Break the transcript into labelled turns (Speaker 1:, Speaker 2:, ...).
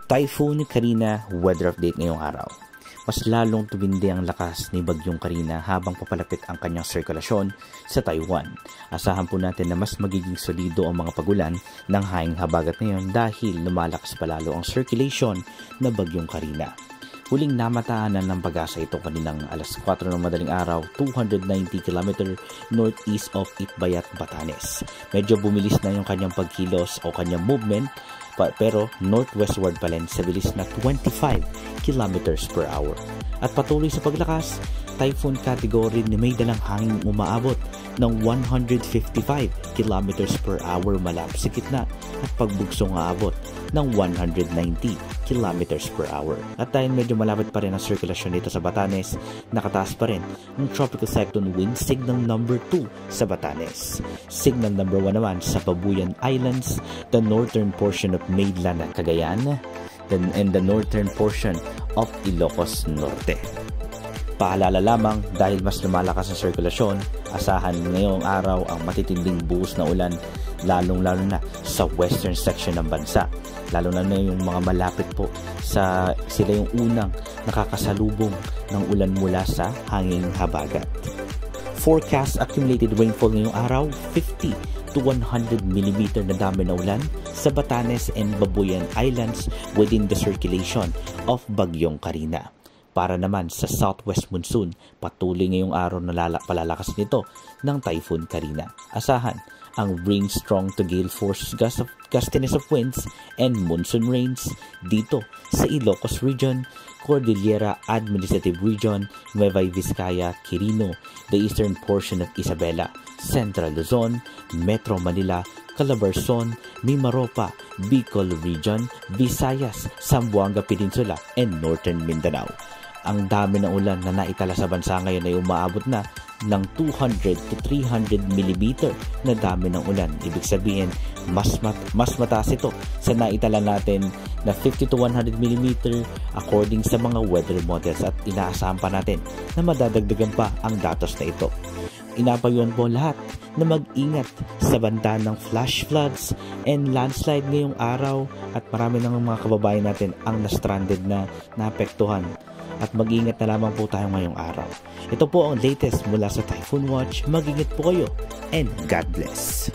Speaker 1: Typhoon Carina weather update ngayong araw. Mas lalong tumindi ang lakas ni Bagyong Carina habang papalapit ang kanyang sirkulasyon sa Taiwan. Asahan po natin na mas magiging solido ang mga pagulan ng hanging habagat ngayon dahil lumalakas palalo ang circulation na Bagyong Carina. Huling namataanan ng pag-asa ito kaninang alas 4 ng madaling araw, 290 km northeast of Itbayat, Batanes. Medyo bumilis na yung kanyang pagkilos o kanyang movement, pero northwestward pa rin sa bilis na 25 km per hour. At patuloy sa paglakas, typhoon category na may dalang hangin umaabot ng 155 km per hour malapit sa gitna at pagbugsong aabot ng 190 km per hour. At dahil medyo malapit pa rin ang sirkulasyon dito sa Batanes, nakataas pa rin ang tropical cyclone wind signal number 2 sa Batanes. Signal number 1 naman sa Babuyan Islands, the northern portion of mainland Cagayan, and the northern portion of Ilocos Norte. Paalala lamang, dahil mas lumalakas ang sirkulasyon, asahan ngayong araw ang matitinding buhos na ulan, lalong-lalo na sa western section ng bansa. Lalo na yung mga malapit po sa sila yung unang nakakasalubong ng ulan mula sa hanging habagat. Forecast accumulated rainfall ngayong araw, 50 to 100 mm na dami na ulan sa Batanes and Babuyan Islands within the circulation of Bagyong Carina. Para naman sa southwest monsoon, patuloy ngayong araw na palalakas nito ng Typhoon Carina. Asahan ang wind strong to gale force gustiness of winds and monsoon rains dito sa Ilocos Region, Cordillera Administrative Region, Nueva Vizcaya, Quirino, the eastern portion of Isabela, Central Luzon, Metro Manila, Calabarzon, Mimaropa, Bicol Region, Visayas, Zamboanga Peninsula, and Northern Mindanao. Ang dami ng ulan na naitala sa bansa ngayon ay umaabot na ng 200 to 300 mm na dami ng ulan. Ibig sabihin, mas mataas ito sa naitala natin na 50 to 100 mm according sa mga weather models, at inaasahan pa natin na madadagdagan pa ang datos na ito. Inapayuhan po lahat na mag-ingat sa banta ng flash floods and landslide ngayong araw, at marami ng mga kababayan natin ang na-stranded na naapektuhan. At mag-ingat na lamang po tayo ngayong araw. Ito po ang latest mula sa Typhoon Watch. Mag-ingat po kayo and God bless.